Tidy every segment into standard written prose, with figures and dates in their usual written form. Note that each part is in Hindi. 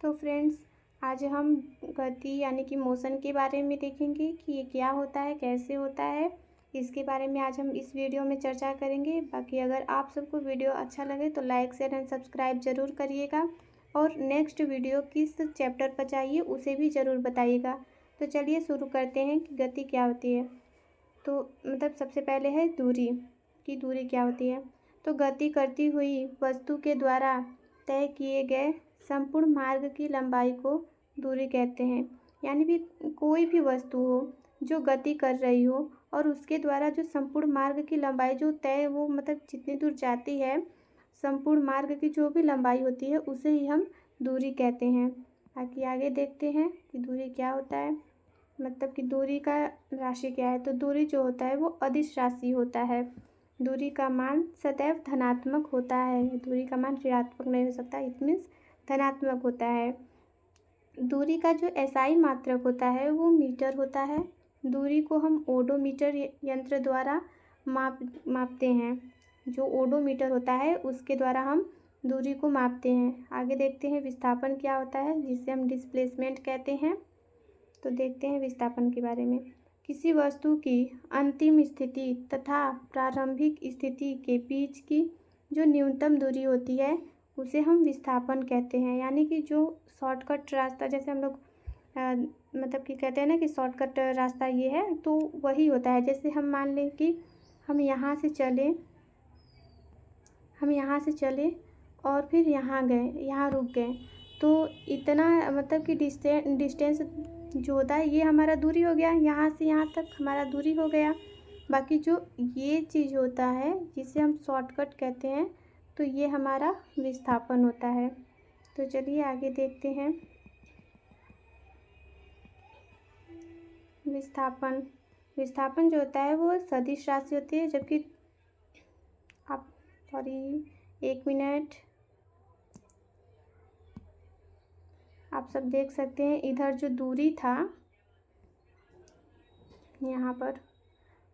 तो फ्रेंड्स, आज हम गति यानी कि मोशन के बारे में देखेंगे कि ये क्या होता है, कैसे होता है। इसके बारे में आज हम इस वीडियो में चर्चा करेंगे। बाकी अगर आप सबको वीडियो अच्छा लगे तो लाइक शेयर एंड सब्सक्राइब ज़रूर करिएगा और नेक्स्ट वीडियो किस चैप्टर पर चाहिए उसे भी ज़रूर बताइएगा। तो चलिए शुरू करते हैं कि गति क्या होती है। तो सबसे पहले है दूरी, कि दूरी क्या होती है। तो गति करती हुई वस्तु के द्वारा तय किए गए संपूर्ण मार्ग की लंबाई को दूरी कहते हैं। यानी भी कोई भी वस्तु हो जो गति कर रही हो और उसके द्वारा जो संपूर्ण मार्ग की लंबाई जो तय वो जितनी दूर जाती है, संपूर्ण मार्ग की जो भी लंबाई होती है उसे ही हम दूरी कहते हैं। बाकी आगे देखते हैं कि दूरी क्या होता है, कि दूरी का राशि क्या है। तो दूरी जो होता है वो अदिश राशि होता है। दूरी का मान सदैव धनात्मक होता है। दूरी का मान ऋणात्मक नहीं हो सकता, इट मीन्स धनात्मक होता है। दूरी का जो एसआई मात्रक होता है वो मीटर होता है। दूरी को हम ओडोमीटर यंत्र द्वारा मापते हैं। जो ओडोमीटर होता है उसके द्वारा हम दूरी को मापते हैं। आगे देखते हैं विस्थापन क्या होता है, जिसे हम डिस्प्लेसमेंट कहते हैं। तो देखते हैं विस्थापन के बारे में। किसी वस्तु की अंतिम स्थिति तथा प्रारंभिक स्थिति के बीच की जो न्यूनतम दूरी होती है उसे हम विस्थापन कहते हैं। यानी कि जो शॉर्टकट रास्ता, जैसे हम लोग कि कहते हैं ना कि शॉर्टकट रास्ता ये है, तो वही होता है। जैसे हम मान लें कि हम यहाँ से चले और फिर यहाँ गए, यहाँ रुक गए, तो इतना कि डिस्टेंस जो होता है ये हमारा दूरी हो गया। यहाँ से यहाँ तक हमारा दूरी हो गया। बाकी जो ये चीज़ होता है जिसे हम शॉर्टकट कहते हैं, तो ये हमारा विस्थापन होता है। तो चलिए आगे देखते हैं। विस्थापन जो होता है वो सदिश राशि होती है, जबकि एक मिनट, आप सब देख सकते हैं इधर जो दूरी था, यहाँ पर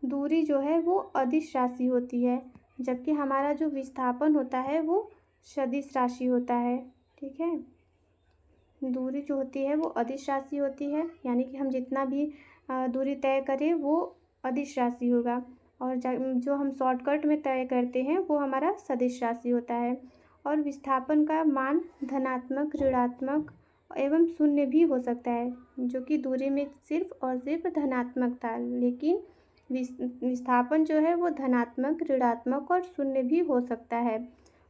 दूरी जो है वो अदिश राशि होती है, जबकि हमारा जो विस्थापन होता है वो सदिश राशि होता है। ठीक है, दूरी जो होती है वो अदिश राशि होती है, यानी कि हम जितना भी दूरी तय करें वो अदिश राशि होगा, और जो हम शॉर्टकट में तय करते हैं वो हमारा सदिश राशि होता है। और विस्थापन का मान धनात्मक, ऋणात्मक एवं शून्य भी हो सकता है, जो कि दूरी में सिर्फ और सिर्फ धनात्मक था। लेकिन विस्थापन जो है वो धनात्मक, ऋणात्मक और शून्य भी हो सकता है।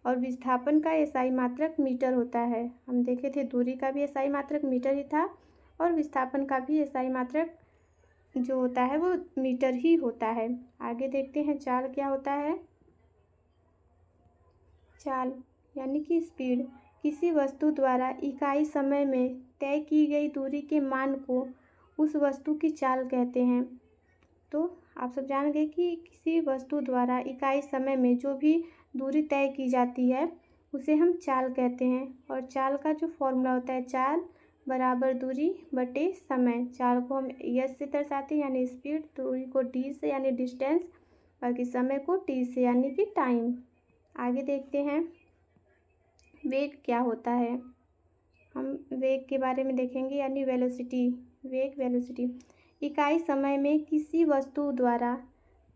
और विस्थापन का एसआई मात्रक मीटर होता है। हम देखे थे दूरी का भी एसआई मात्रक मीटर ही था और विस्थापन का भी एसआई मात्रक जो होता है वो मीटर ही होता है। आगे देखते हैं चाल क्या होता है। चाल यानी कि स्पीड, किसी वस्तु द्वारा इकाई समय में तय की गई दूरी के मान को उस वस्तु की चाल कहते हैं। तो आप सब जान गए कि किसी वस्तु द्वारा इकाई समय में जो भी दूरी तय की जाती है उसे हम चाल कहते हैं। और चाल का जो फॉर्मूला होता है, चाल बराबर दूरी बटे समय। चाल को हम एस से दर्शाते हैं यानी स्पीड, दूरी को डी से यानी डिस्टेंस, बाकी समय को टी से यानी कि टाइम। आगे देखते हैं वेग क्या होता है। हम वेग के बारे में देखेंगे, यानी वेलोसिटी। वेग, वेलोसिटी इकाई समय में किसी वस्तु द्वारा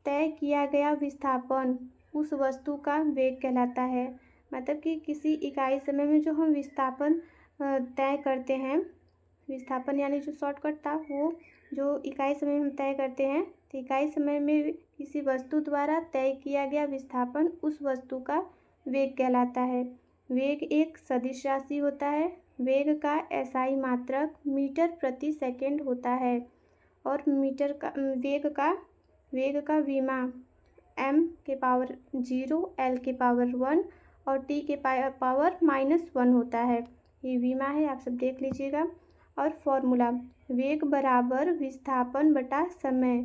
तय किया गया विस्थापन उस वस्तु का वेग कहलाता है। कि किसी इकाई समय में जो हम विस्थापन तय करते हैं, विस्थापन यानी जो शॉर्टकट था वो जो इकाई समय में हम तय करते हैं, तो इकाई समय में किसी वस्तु द्वारा तय किया गया विस्थापन उस वस्तु का वेग कहलाता है। वेग एक सदिश राशि होता है। वेग का एसआई मात्रक मीटर प्रति सेकंड होता है और वेग का विमा m के पावर 0, l के पावर 1 और t के पावर -1 होता है। ये विमा है, आप सब देख लीजिएगा। और फॉर्मूला, वेग बराबर विस्थापन बटा समय,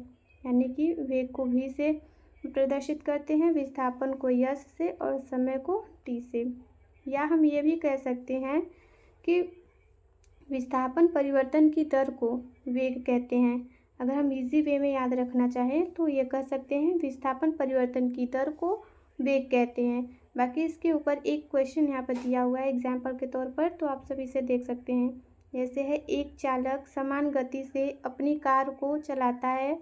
यानी कि वेग को v से प्रदर्शित करते हैं, विस्थापन को s से और समय को t से। या हम ये भी कह सकते हैं कि विस्थापन परिवर्तन की दर को वेग कहते हैं। अगर हम इजी वे में याद रखना चाहें तो ये कह सकते हैं विस्थापन परिवर्तन की दर को वेग कहते हैं। बाकी इसके ऊपर एक क्वेश्चन यहाँ पर दिया हुआ है एग्जाम्पल के तौर पर, तो आप सब इसे देख सकते हैं। जैसे है, एक चालक समान गति से अपनी कार को चलाता है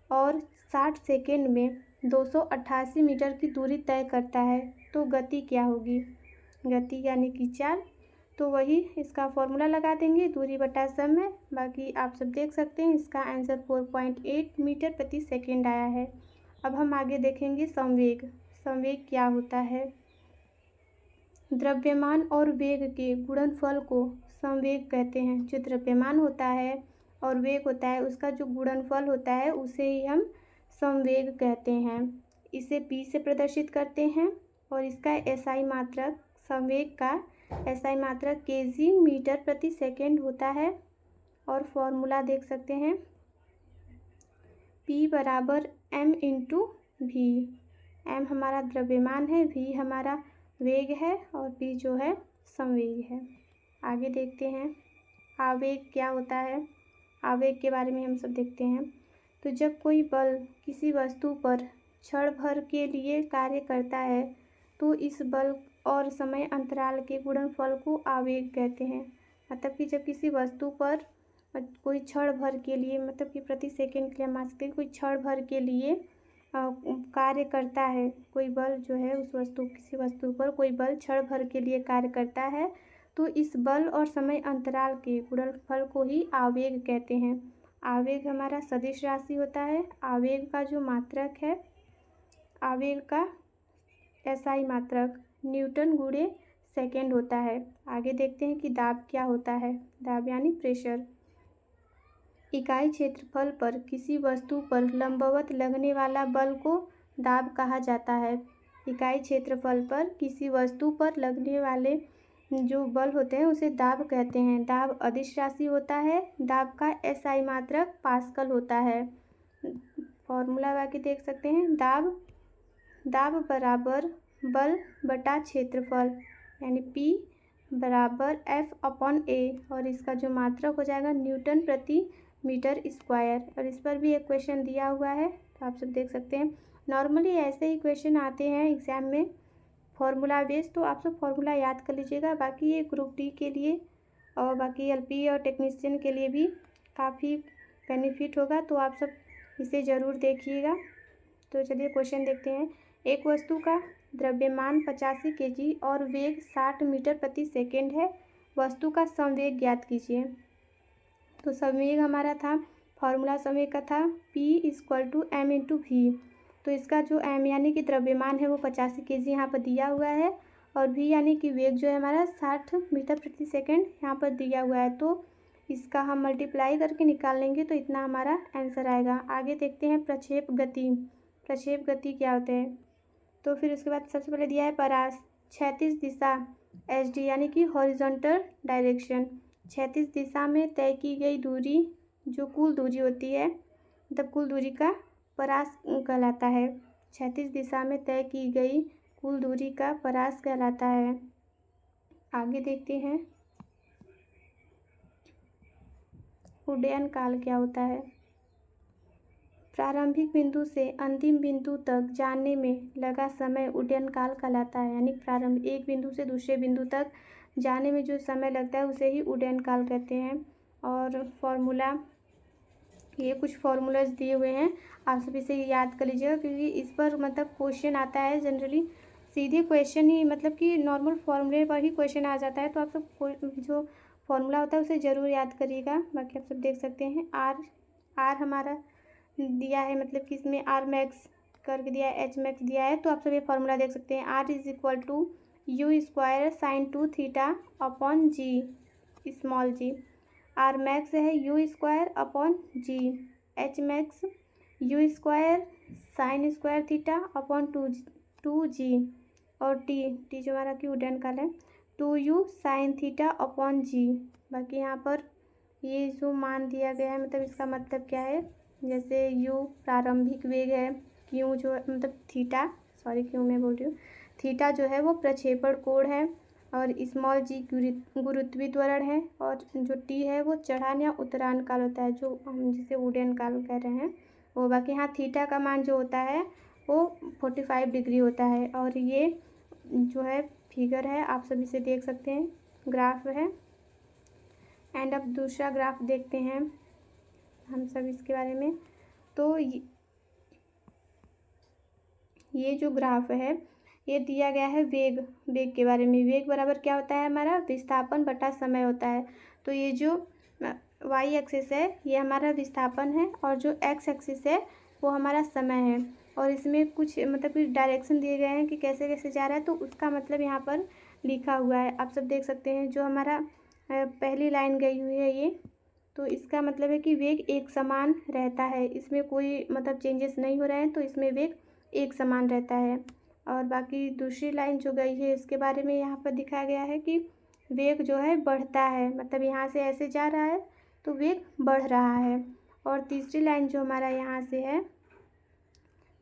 और 60 सेकेंड में 288 मीटर की दूरी तय करता है, तो गति क्या होगी? गति यानी कि चाल, तो वही इसका फॉर्मूला लगा देंगे, दूरी बटा समय। बाकी आप सब देख सकते हैं इसका आंसर 4.8 मीटर प्रति सेकेंड आया है। अब हम आगे देखेंगे संवेग। संवेग क्या होता है? द्रव्यमान और वेग के गुणनफल को संवेग कहते हैं। जो द्रव्यमान होता है और वेग होता है, उसका जो गुणनफल होता है उसे ही हम संवेग कहते हैं। इसे p से प्रदर्शित करते हैं और इसका एसआई मात्रक, संवेग का एसआई मात्रक केजी मीटर प्रति सेकेंड होता है। और फॉर्मूला देख सकते हैं, p बराबर m इंटू वी। m हमारा द्रव्यमान है, v हमारा वेग है और p जो है संवेग है। आगे देखते हैं आवेग क्या होता है। आवेग के बारे में हम सब देखते हैं। तो जब कोई बल किसी वस्तु पर क्षण भर के लिए कार्य करता है, तो इस बल और समय अंतराल के गुणनफल को आवेग कहते हैं। मतलब कि जब किसी वस्तु पर कोई क्षण भर के लिए, मतलब कि प्रति सेकंड के लिए हम मान सकते हैं, कोई क्षण भर के लिए कार्य करता है, कोई बल जो है उस वस्तु, किसी वस्तु पर कोई बल क्षण भर के लिए कार्य करता है, तो इस बल और समय अंतराल के गुणनफल को ही आवेग कहते हैं। आवेग हमारा सदिश राशि होता है। आवेग का जो मात्रक है, आवेग का एसआई मात्रक न्यूटन गुणे सेकेंड होता है। आगे देखते हैं कि दाब क्या होता है। दाब यानी प्रेशर। इकाई क्षेत्रफल पर किसी वस्तु पर लंबवत लगने वाला बल को दाब कहा जाता है। इकाई क्षेत्रफल पर किसी वस्तु पर लगने वाले जो बल होते हैं उसे दाब कहते हैं। दाब अदिश राशि होता है। दाब का एसआई मात्रक पास्कल होता है। फॉर्मूला बाकी देख सकते हैं, दाब बराबर बल बटा क्षेत्रफल यानी P बराबर F/A, और इसका जो मात्रक हो जाएगा न्यूटन प्रति मीटर स्क्वायर। और इस पर भी एक क्वेश्चन दिया हुआ है, तो आप सब देख सकते हैं। नॉर्मली ऐसे ही क्वेश्चन आते हैं एग्ज़ाम में फॉर्मूला बेस्ड, तो आप सब फॉर्मूला याद कर लीजिएगा। बाकी ये ग्रुप डी के लिए और बाकी LP और टेक्नीशियन के लिए भी काफ़ी बेनिफिट होगा, तो आप सब इसे ज़रूर देखिएगा। तो चलिए क्वेश्चन देखते हैं। एक वस्तु का द्रव्यमान 85 kg और वेग 60 मीटर प्रति सेकेंड है। वस्तु का संवेग ज्ञात कीजिए। तो संवेग हमारा था, फॉर्मूला संवेग का था P = m इंटू वी। तो इसका जो m यानी कि द्रव्यमान है वो 85 kg यहाँ पर दिया हुआ है, और v यानी कि वेग जो है हमारा 60 मीटर प्रति सेकेंड यहाँ पर दिया हुआ है। तो इसका हम मल्टीप्लाई करके निकाल लेंगे तो इतना हमारा आंसर आएगा। आगे देखते हैं प्रक्षेप गति। प्रक्षेप गति क्या होते हैं? तो फिर उसके बाद सबसे पहले दिया है परास, क्षैतिज दिशा HD यानी कि हॉरिजॉन्टल डायरेक्शन। क्षैतिज दिशा में तय की गई दूरी जो कुल दूरी होती है, मतलब कुल दूरी का परास कहलाता है। क्षैतिज दिशा में तय की गई कुल दूरी का परास कहलाता है। आगे देखते हैं उड्डयन काल क्या होता है। प्रारंभिक बिंदु से अंतिम बिंदु तक जाने में लगा समय उड्डयन काल कहलाता है। यानी प्रारंभ एक बिंदु से दूसरे बिंदु तक जाने में जो समय लगता है उसे ही उड्डयन काल कहते हैं। और फॉर्मूला, ये कुछ फॉर्मूलाज दिए हुए हैं, आप सब इसे याद कर लीजिएगा, क्योंकि इस पर मतलब क्वेश्चन आता है जनरली। सीधे क्वेश्चन ही, मतलब कि नॉर्मल फॉर्मूले पर ही क्वेश्चन आ जाता है, तो आप सब जो फॉर्मूला होता है उसे ज़रूर याद करिएगा। बाकी आप सब देख सकते हैं आर हमारा दिया है, मतलब कि इसमें आर मैक्स करके दिया है, एच मैक्स दिया है, तो आप सब ये फॉर्मूला देख सकते हैं। R = U² sin2 θ/g small g। R max है U²/g, H max U² sin² θ/2g, और टी जो हमारा कि उड्डयन काल है 2U sin θ/g। बाकी यहाँ पर ये जो मान दिया गया है, मतलब इसका मतलब क्या है, जैसे U प्रारंभिक वेग है, Q जो मतलब क्यों मैं बोल रही हूँ, थीटा जो है वो प्रक्षेपण कोण है, और स्मॉल g गुरुत्वीय त्वरण है, और जो t है वो चढ़ान या उतरान काल होता है, जो हम जिसे उड्डयन काल कह रहे हैं वो। बाकी यहाँ थीटा का मान जो होता है वो 45 डिग्री होता है, और ये जो है फिगर है, आप सब इसे देख सकते हैं, ग्राफ है। एंड अब दूसरा ग्राफ देखते हैं हम सब इसके बारे में। तो ये जो ग्राफ है ये दिया गया है वेग के बारे में। वेग बराबर क्या होता है हमारा, विस्थापन बटा समय होता है। तो ये जो वाई एक्सिस है ये हमारा विस्थापन है और जो एक्स एक्सिस है वो हमारा समय है। और इसमें कुछ मतलब कुछ डायरेक्शन दिए गए हैं कि कैसे कैसे जा रहा है, तो उसका मतलब यहाँ पर लिखा हुआ है, आप सब देख सकते हैं। जो हमारा पहली लाइन गई हुई है ये, तो इसका मतलब है कि वेग एक समान रहता है, इसमें कोई मतलब चेंजेस नहीं हो रहे हैं, तो इसमें वेग एक समान रहता है। और बाकी दूसरी लाइन जो गई है इसके बारे में यहाँ पर दिखाया गया है कि वेग जो है बढ़ता है, मतलब यहाँ से ऐसे जा रहा है तो वेग बढ़ रहा है। और तीसरी लाइन जो हमारा यहाँ से है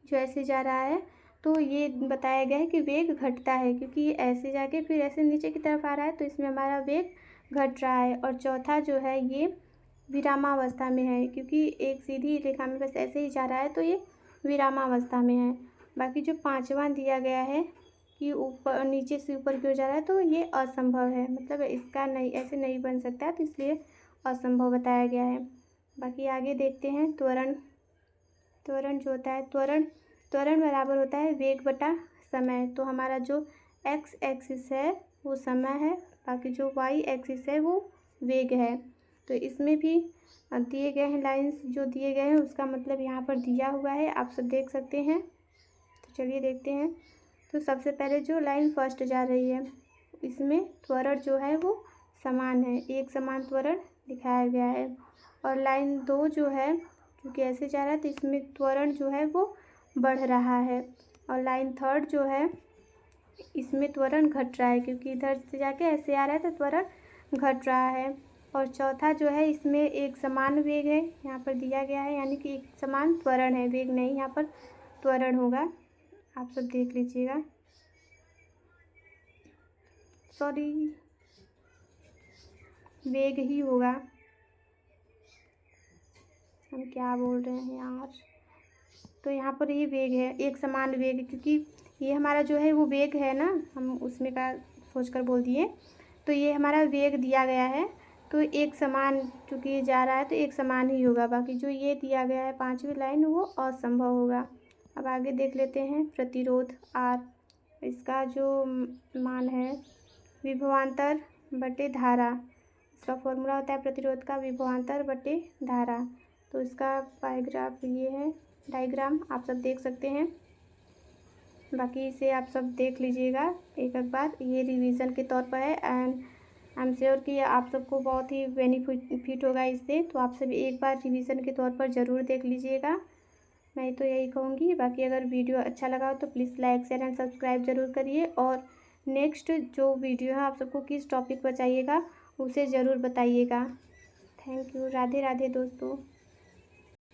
जो ऐसे जा रहा है, तो ये बताया गया है कि वेग घटता है, क्योंकि ये ऐसे जाके फिर ऐसे नीचे की तरफ आ रहा है, तो इसमें हमारा वेग घट रहा है। और चौथा जो है ये विरामावस्था में है, क्योंकि एक सीधी रेखा में बस ऐसे ही जा रहा है, तो ये विरामावस्था में है। बाकी जो पांचवा दिया गया है कि ऊपर नीचे से ऊपर की ओर जा रहा है, तो ये असंभव है, मतलब इसका नहीं, ऐसे नहीं बन सकता, तो इसलिए असंभव बताया गया है। बाकी आगे देखते हैं त्वरण जो होता है, त्वरण बराबर होता है वेग बटा समय। तो हमारा जो एक्स एक्सिस है वो समय है, बाकी जो वाई एक्सिस है वो वेग है। तो इसमें भी दिए गए हैं लाइंस, जो दिए गए हैं उसका मतलब यहाँ पर दिया हुआ है, आप सब देख सकते हैं। तो चलिए देखते हैं। तो सबसे पहले जो लाइन फर्स्ट जा रही है इसमें त्वरण जो है वो समान है, एक समान त्वरण दिखाया गया है। और लाइन 2 जो है क्योंकि ऐसे जा रहा है तो इसमें त्वरण जो है वो बढ़ रहा है। और लाइन 3 जो है इसमें त्वरण घट रहा है, क्योंकि इधर से जाके ऐसे आ रहा है तो त्वरण घट रहा है। और चौथा जो है इसमें एक समान वेग है, यहाँ पर दिया गया है, यानी कि एक समान त्वरण है, वेग नहीं, यहाँ पर त्वरण होगा, आप सब देख लीजिएगा। सॉरी, वेग ही होगा, हम क्या बोल रहे हैं यार। तो यहाँ पर ये वेग है, एक समान वेग, क्योंकि ये हमारा जो है वो वेग है ना, हम उसमें का सोचकर बोल दिए। तो ये हमारा वेग दिया गया है, तो एक समान चूँकि ये जा रहा है तो एक समान ही होगा। बाकी जो ये दिया गया है पांचवी लाइन वो असंभव होगा। अब आगे देख लेते हैं प्रतिरोध आर, इसका जो मान है विभवांतर बटे धारा, इसका फॉर्मूला होता है प्रतिरोध का विभवांतर बटे धारा। तो इसका पाइग्राफ ये है, डायग्राम आप सब देख सकते हैं। बाकी इसे आप सब देख लीजिएगा एक बार, ये रिवीजन के तौर पर है एंड आई एम श्योर कि आप सबको बहुत ही बेनिफिट होगा इससे। तो आप सब एक बार रिवीजन के तौर पर ज़रूर देख लीजिएगा, मैं तो यही कहूँगी। बाकी अगर वीडियो अच्छा लगा हो तो please like share and subscribe ज़रूर करिए। और नेक्स्ट जो वीडियो है आप सबको किस टॉपिक पर चाहिएगा उसे ज़रूर बताइएगा। थैंक यू, राधे राधे दोस्तों।